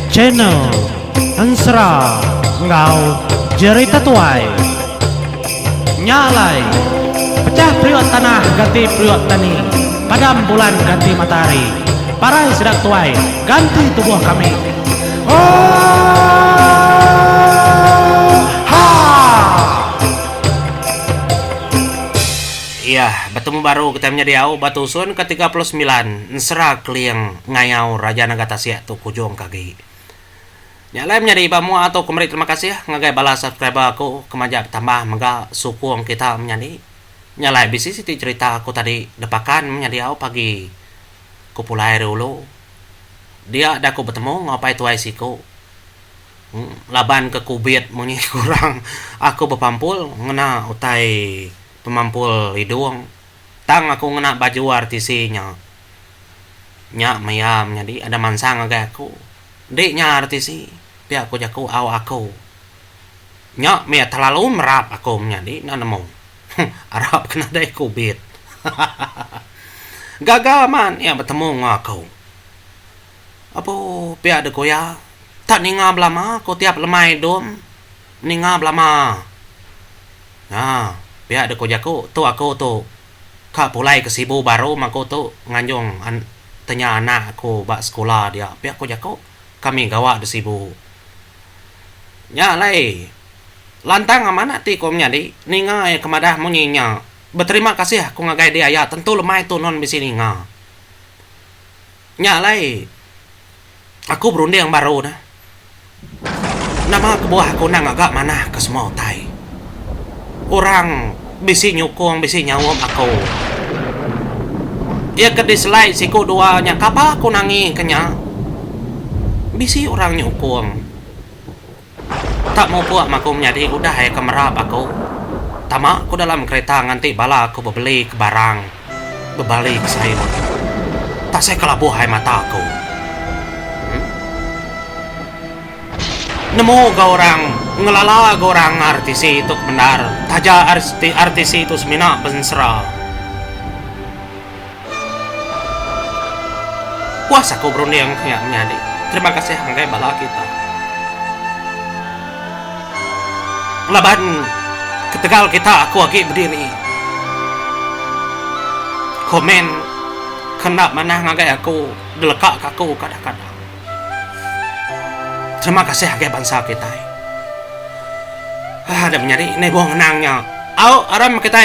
Channel Ansra Ngau Jerita Tuai Nyalai Pecah priok tanah ganti priok tani, padam bulan ganti matahari, parai sedang tuai ganti tubuh kami. Iya, bertemu baru kita menyediau batu sun ke-39 Nsera Kliang Ngayau Raja Nagata Siak tu kujung kaki. Nyalai menjadi bamu atau kembali terima kasih ya ngagai balas subscriber aku kemajak tambah mengga sukuang kita menjadi. Nyalai bisi siti cerita aku tadi depakan menyediau pagi kupulai dulu. Dia ada aku bertemu ngapai tuai siku. Laban ke kubit munyi kurang aku berpampul ngena utai pemampul hidung. Tang aku ngena baju artisinya. Nya mayam jadi ada mansang agak aku. Deknya artisi. Dia aku jaku aw aku. Nya mia terlalu merap aku menjadi nanemu. Arab kena dai kubit. Gagal man ya bertemu ngaku. Apa pihak deko ya? Tak ninga belama ko tiap lemai dom. Ninga belama. Nah, pihak deko jaku tu aku tu. Kak pulai ke sibu baru mako tu nganjong tanya anak aku bak sekolah dia. Pihak ko jaku kami gawa di sibu. Nya lai. Lantang amana ti ko menjadi ninga ya kemadah munyinya. Berterima kasih aku ngagai dia ya tentu lemai tu non bisi ninga. Nya lai. Aku berunding yang baru dah. Nama kebuah aku nang agak mana ke semua tai. Orang bisi nyukung bisi nyawam aku. Ya kedislai siku dua nya kapa aku nangi kenya. Bisi orang nyukung. Tak mau puak aku menjadi udah ya kemerap aku. Tama aku dalam kereta nganti bala aku berbeli ke barang. Berbalik ke saya. Tak saya kelabuh hai mata aku. Nemu ga orang ngelala ga orang artisi itu benar. Taja artisi itu semina bensera. Puas aku berunding yang menjadi. Terima kasih angkai bala kita. Laban ketegal kita aku lagi berdiri. Komen kena mana ngagai aku delekak aku kadang-kadang. Terima kasih agai bangsa kita. Ada menjadi ini buang nangnya. Au aram kita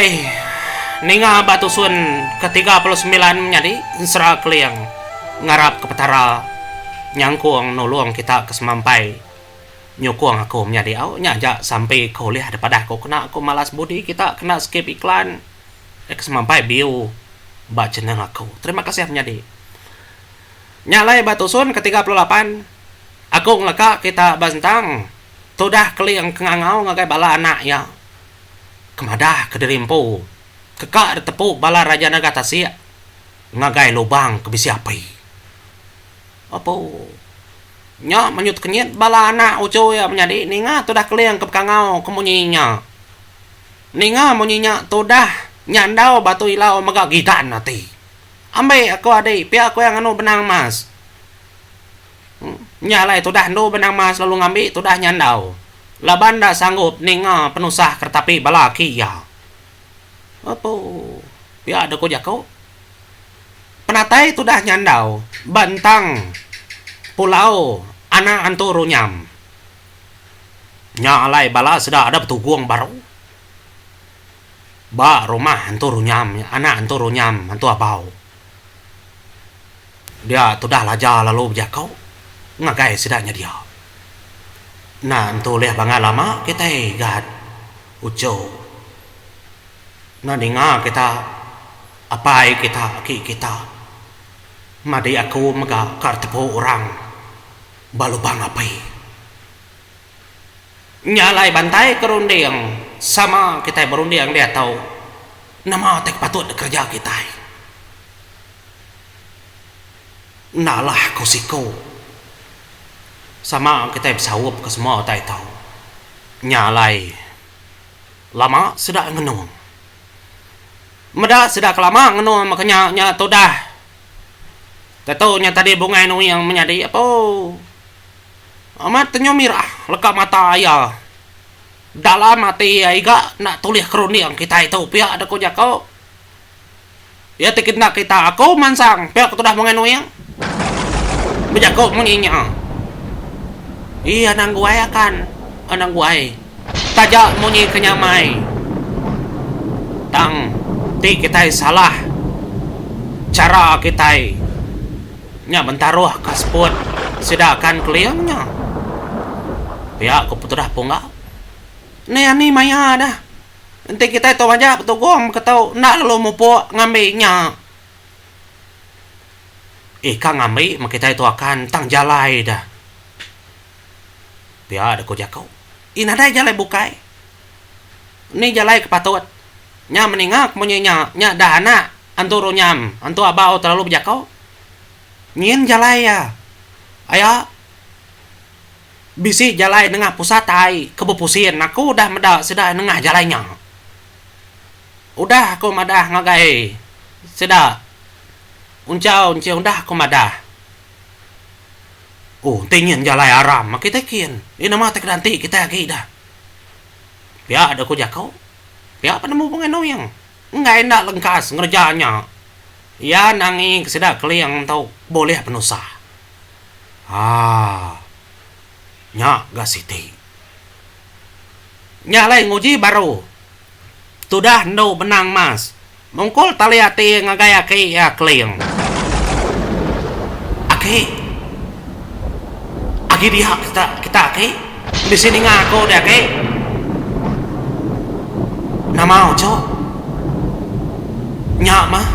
ninga batu sun ke-39 menjadi Nsera Kliang ngarap ke petara nyangkuang nulung kita ke semampai. Nyukung aku menjadi au nyajak sampai kuliah daripada aku kena aku malas budi kita kena skip iklan sampai bio baca nang aku. Terima kasih menjadi. Nyalai batu sun ke-38 aku ngelaka kita bantang tudah Kliang kengangau ngagai bala anak ya. Kemadah ke Derimpo. Kekak ditepuk bala Raja Nagata Siak ngagai lubang ke bisi api. Apa nya menyut kenyit bala anak ucu ya menjadi ninga tudah Kliang ke kangau kemunyinya. Ninga munyinya tudah nyandau batu ilau magagitan nanti. Ambe aku adik pihak aku yang anu benang mas. Nyalai tudah anu benang mas lalu ngambil tudah nyandau. Laban dah sanggup ninga penusah kertapi balaki ya. Apa pihak ada ko jako. Penatai tudah nyandau bantang pulau anak anturu nyam. Nyalai bala sudah ada petuguang baru. Ba rumah anturu nyam, anak anturu nyam, antu abau. Dia sudah lajar lalu berjakau. Ngagai sedaknya dia. Nah antu lihat bangat lama kita gad ujo. Nah dengar kita apa kita aki kita. Madi aku mega kartepo orang. Balubang apa? Nyalai bantai kerunding sama kita berunding dia tahu nama tek patut kerja kita. Nalah kusiko sama kita bersawup ke semua tai tahu. Nyalai lama sudah ngenung. Meda sudah kelama ngenung makanya nya tudah Ketonya tadi bunga nu yang menjadi apa? Amat tenyomirah leka mata ayah. Dalam mati ya iga nak tulis kronik kita itu pihak ada ko jako. Ya tikit nak kita aku mansang pihak tu dah mengenu yang. Bejako menginya. Iya nang guai akan anang guai. Tajak munyi kenyamai. Tang ti kita salah. Cara kita nya bentaruh kasput sedakan kliangnya. Pihak ko putra punga. Ni maya dah. Nanti kita itu aja petugong ketau nak lalu mupo ngambilnya. Kang ngambil mak kita itu akan tang jalai dah. Biar ada ko jakau. Ina dai jalai bukai. Ni jalai kepatut. Nya meningak munyinya nya dana anturu nyam antu abau terlalu bejakau. Nyin jalai ya. Aya bisi jalai nengah pusat tai kebupusin aku udah medak sudah nengah jalainya. Udah aku madah ngagai. Sudah. Uncau udah aku madah. Oh, tingin jalai aram kita kian. Ini mah tek nanti kita lagi dah. Pihak ada ku jakau. Pihak penemu pengen yang enggak enak lengkas ngerjanya. Ya nanging sudah kalian tahu boleh penusah. Nya gak siti. Nya lain nguji baru. Sudah no benang mas. Mungkul tali hati ngagaya ke ya kalian. Aki dia kita aki. Di sini ngaku deh aki. Nama ojo. Nya mah.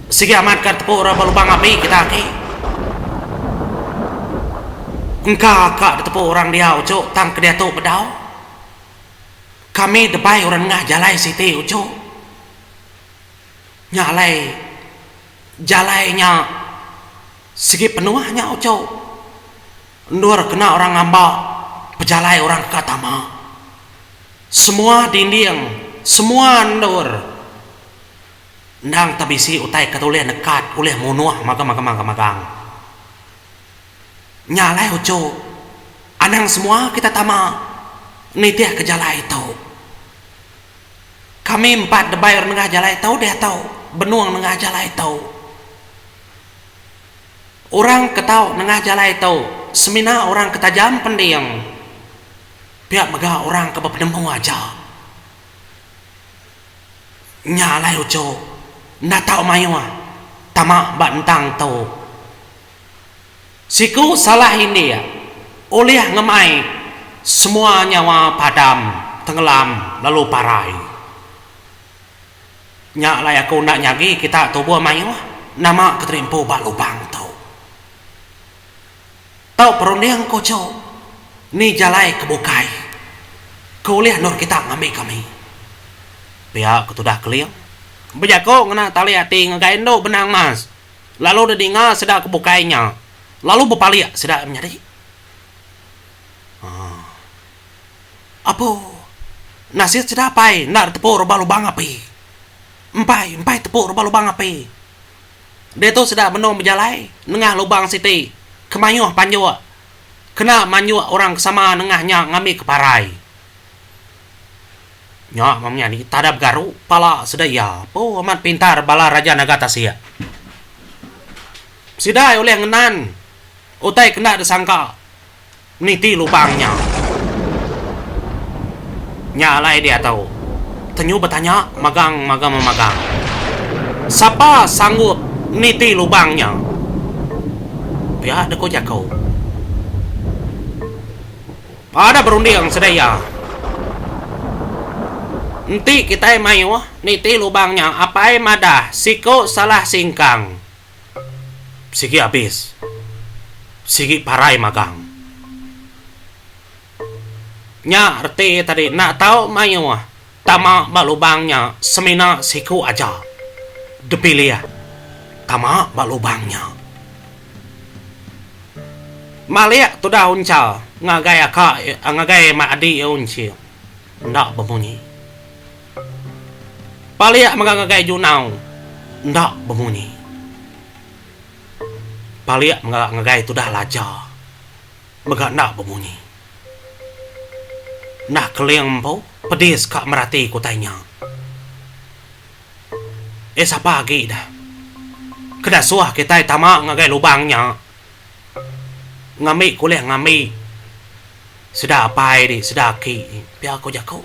Sige amat kan tepuk lubang api kita aki. Engkak ditepuk orang dia ojo tang ke dia tu bedau. Kami depai orang ngah jalai siti ojo. Nyalai jalainya segi penuhnya ojo. Ndur kena orang ngambak pejalai orang katama. Semua dinding, semua ndur. Nang tabisi utai katulih nekat ulih munuah magang. Nyalai ojo. Anang semua kita tama. Nitiah ke jalai itu. Kami empat debai orang nengah jalai tahu dia tahu. Benuang nengah jalai tahu. Orang ketau nengah jalai tahu. Semina orang ketajam pendiang. Pihak megah orang ke penemu aja. Nyalai ujo. Nda tahu mayua. Tamak bantang tahu. Siku salah ini ya. Oleh ngemai. Semua nyawa padam. Tenggelam lalu parai. Nyak layak aku nak nyagi kita tubuh mayua. Nama keterimpu bak lubang tau. Tau perunding koco. Ni jalai kebukai. Kau lihat nur kita ngambil kami. Pihak ketudah keliang. Bejako ngena tali hati ngegain do benang mas. Lalu udah dengar sedang kebukainya. Lalu bepaliak sedang menjadi. Apa? Nasir sedang apa? Nak tepuk rubah lubang api. Empai tepuk rubah lubang api. Dia tu sedang menung berjalai. Nengah lubang siti. Kemayuh panjua. Kena manyuh orang kesama nengahnya ngambil keparai. Nyak mamnya ni tadap garu. Pala sedaya. Po amat pintar bala Raja Nagata sia. Sidai oleh ngenan. Utai kena disangka. Niti lubangnya. Nyalai dia tahu. Tenyu bertanya, magang. Siapa sanggup niti lubangnya? Pihak ada ko jakau. Ada berunding sedaya. Nanti kita mayu niti lubangnya. Apa madah? Siko salah singkang. Sigi habis. Sigi parai magang. Nya arti tadi nak tahu mayu tama balubangnya semina siku aja. Depilih ya. Tama balubangnya. Maliak tu dah uncal. Ngagai mak adi unci. Ndak berbunyi. Paliak ngagai junau. Ndak berbunyi. Palia ngagai tu dah laja. Maga nak berbunyi. Nak keliang po, pedis kak merati ku tanya. Siapa lagi dah? Kena suah kita tamak ngagai lubangnya. Ngami kuliah ngami. Sudah apa di, sudah ki. Biar aku jago.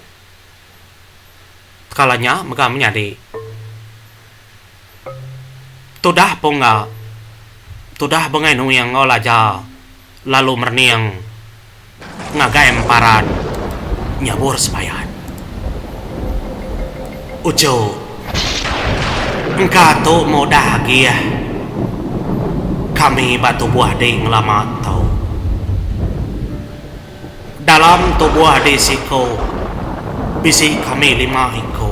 Kalanya maga menyadi. Tudah ponga. Tudah bengai nuyang ngolaja. Lalu merniang ngagai emparan nyabur sepayan. Ujo, engkau tu mau dahagia. Kami batu buah di ngelamat tau. Dalam tubuh di siko, bisi kami 5 iko.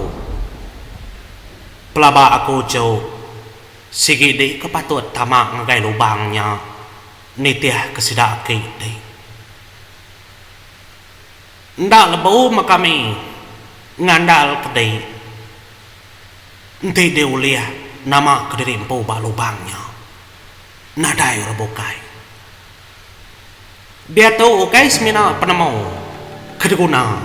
Pelaba aku jo, sigi di kepatut tamak ngagai lubangnya. Nitiah kesidaki di. Ndak lebau makami ngandal kedai. Enti diuliah nama kedirimpu ba lubangnya. Nadai rabokai. Dia tahu kai semina penemu kedeguna.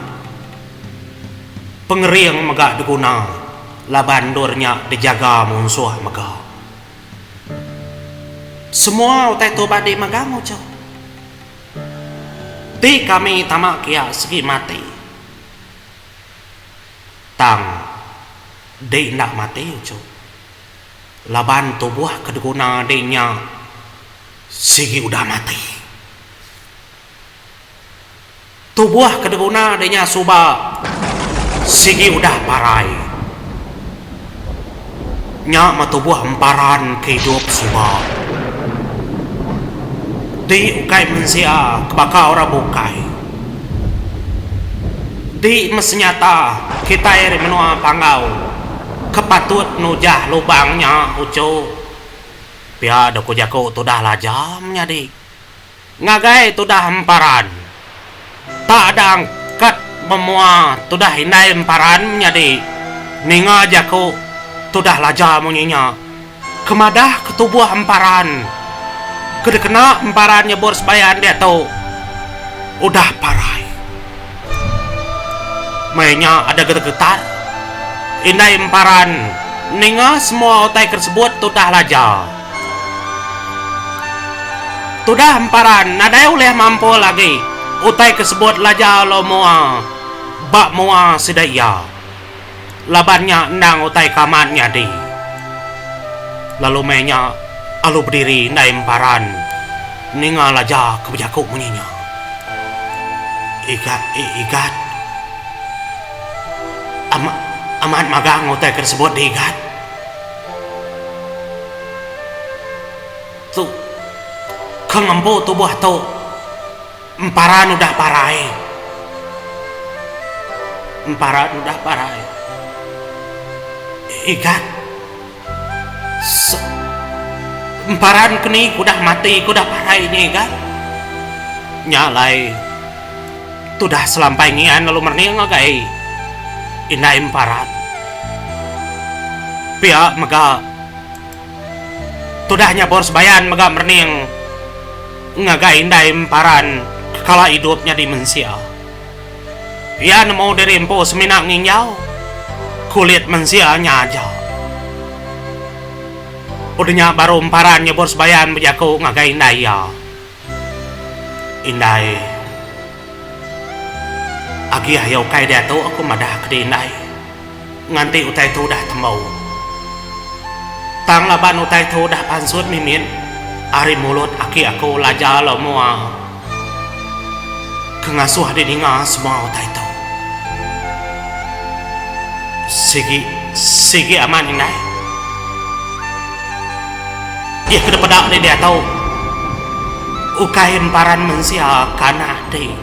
Pengeriang maga deguna. Labandurnya dijaga munsuh maga. Semua utai tu badi magamu jo. Ti kami tamak kia segi mati. Tang di nak mati jo. Laban tubuh kedeguna dinya segi udah mati. Tubuh kedeguna dinya suba segi udah parai. Nya matubuh emparan kehidup suba. Di ukai mensia kebaka orang bukai. Di mesenyata kita iri menua panggau. Kepatut nujah lubangnya uco. Pia doko jako tu dah lajamnya di. Ngagai tu dah emparan. Tak ada angkat memua tu dah hindai emparannya di. Ninga jako tu dah lajamunyinya. Kemadah ketubuh emparan. Kena kena emparannya bor sebayan dia tahu. Udah parai. Mainnya ada getar-getar. Indai emparan. Ninga semua otai tersebut tudah laja. Tudah emparan. Nadai oleh mampu lagi. Utai tersebut laja lo mua. Bak mua sedaya. Labannya endang utai kamannya di. Lalu mainnya alu berdiri naik emparan. Ninga laja kebijakuk bunyinya. Igat. Amat magang utai tersebut diigat. Tu kang empu tubuh tu emparan udah parai. Emparan udah parai. Igat. Emparan kini kudah mati, kudah parai ni kan? Nyalai. Tu dah selampai ngian lalu merning ngagai. Indah emparan. Pia maga. Tu dah nyabor sebayan maga merning. Ngagai indah emparan. Kala hidupnya di mensia. Ia nemu dari empo seminak nginjau. Kulit mensia aja. Udahnya baru emparan nyebor sebayan bejaku ngagai indai ya. Indai. Agi hayau kai dia tu aku madah ke indai. Nganti utai tu dah tembau. Tang laban utai tu dah pansut mimin. Ari mulut aki aku laja lo mua. Kengasuh di ninga semua utai tu. Sigi aman indai. Dia kena pedak dia tahu. Ukai emparan mensia kana de.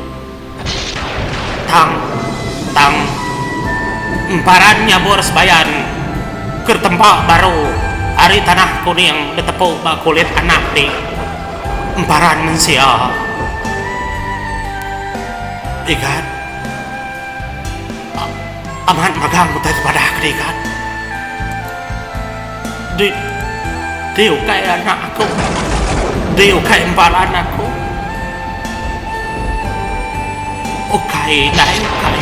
Tang emparannya bor sebayan ke tempat baru. Hari tanah kuning ditepuk bak kulit anak de. Emparan mensia. Ikat. Aman magang utai kepada ikat. Dia kayak anak aku. Di ukai emparan aku. Ukai dai ukai.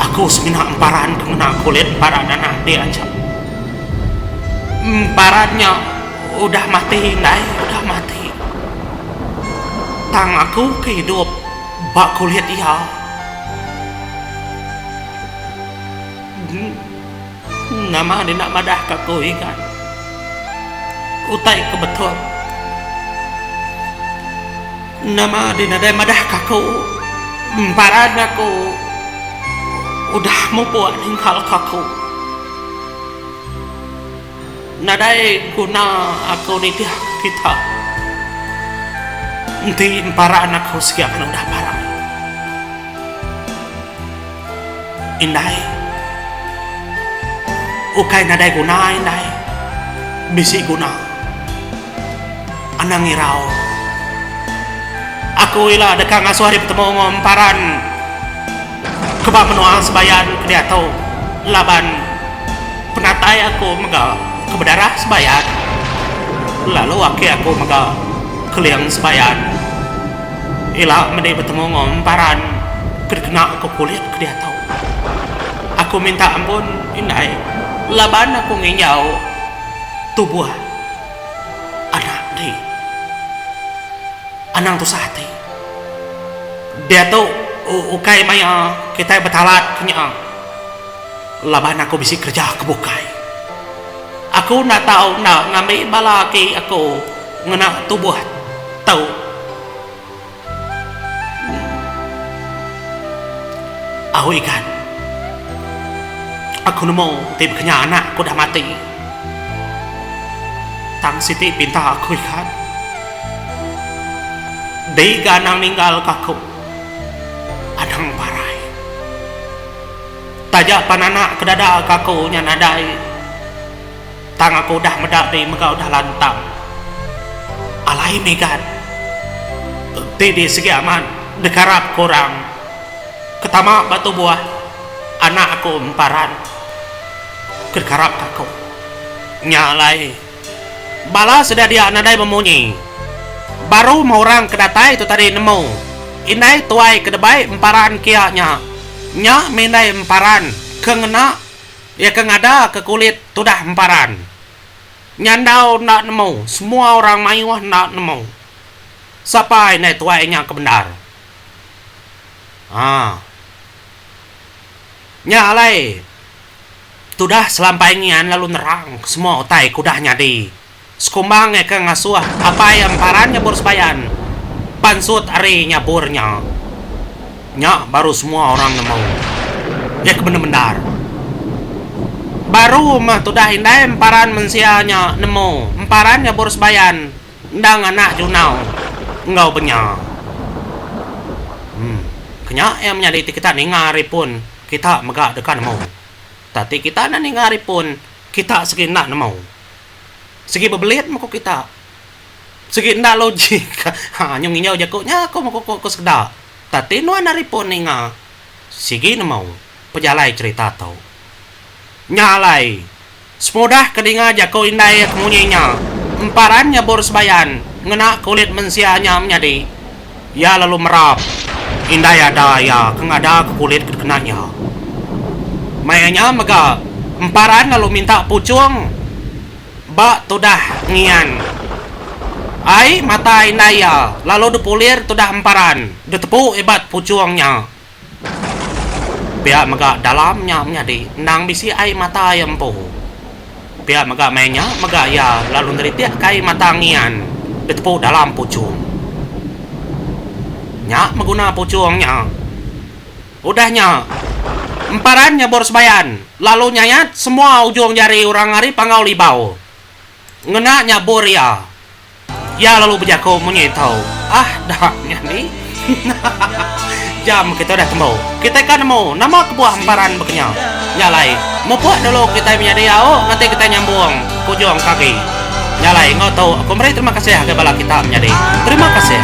Aku semina emparan kena kulit emparan anak dia aja. Emparannya udah mati dai, udah mati. Tang aku kehidup bak kulit dia. Nama dia nak madah kaku ikan. Utai kebetul. Nama dia nak madah kaku. Emparan aku udah mau buat hingkal kaku. Nadai guna aku ni dia kita. Nanti emparan aku sekian udah parah. Indai. Ukai nadai guna indai. Bisi guna. Anang irau. Aku ila dekang asuhari bertemu ngomparan. Kebab menuang sebayan dia tahu laban penatai aku mega kebedarah sebayan. Lalu wakil aku mega keliang sebayan. Ila mending bertemu ngomparan kena aku kulit dia tahu. Aku minta ampun indai. Laban aku nginyau tubuh anak di anang tu sahati dia tu ukai maya kita betalat kenya laban aku bisi kerja kebukai aku nak tahu nak ngambil balaki aku ngena tubuh tahu aku ikan aku nemu tim kenya anak aku dah mati. Tang Siti pinta aku ikan. Dei ganang ninggal kaku. Adang parai. Tajak panana kedada kaku nya nadai. Tang aku dah medak di megau dah lantang. Alai megan. Di segi aman dekarap kurang. Ketama batu buah. Anak aku emparan. Kekarap kaku. Nyalai. Bala sudah dia nadai memunyi. Baru mau orang kedatai itu tadi nemu. Inai tuai kedebai emparan kianya. Nya mindai emparan kengena ya kengada ke kulit tudah emparan. Nyandau nak nemu. Semua orang mayuah nak nemu. Siapa inai tuainya kebenar. Nyalai. Tudah selampai ngian lalu nerang semua otai kudahnya di sekumbang ke ngasuh apa yang parannya borsebayan pansut ari nyaburnya nya baru semua orang nemu ya benar-benar baru mah tudah indai emparan mensianya nemu emparannya borsebayan ndang anak junau engkau benya kenya yang menjadi kita ningari pun kita megak dekat nemu tapi kita nani ngari pun kita segi nak nemu segi bebelit mau kita segi ndak logik nyong inyau jakonya aku mau kok sekedar tapi nuan nari pun ninga segi nemu pejalai cerita tau nyalai semudah kedinga jako indai kemunyinya emparannya borsebayan ngena kulit mensianya menjadi ya lalu merap indai ada ya kengada ke kulit kenanya mayanya mega emparan lalu minta pucung bak tudah ngian ai mata indaya lalu dipulir tudah emparan ditepuk ebat pucungnya pihak mega dalamnya menjadi nang bisi ai mata yang po pihak mega mainnya mega ya lalu neritiak kai mata ngian ditepuk dalam pucung nya mengguna pucungnya udahnya emparannya borsebayan lalu nyayat semua ujung jari orang hari pangau libau ngena nyabur ya lalu bejako menyetau dah nyandi jam kita dah tembau kita kan mau nama kebuah emparan bekenya nyalai mau buat dulu kita menjadi nanti kita nyambung ujung kaki nyalai ngau tahu aku beri terima kasih ke bala kita menjadi terima kasih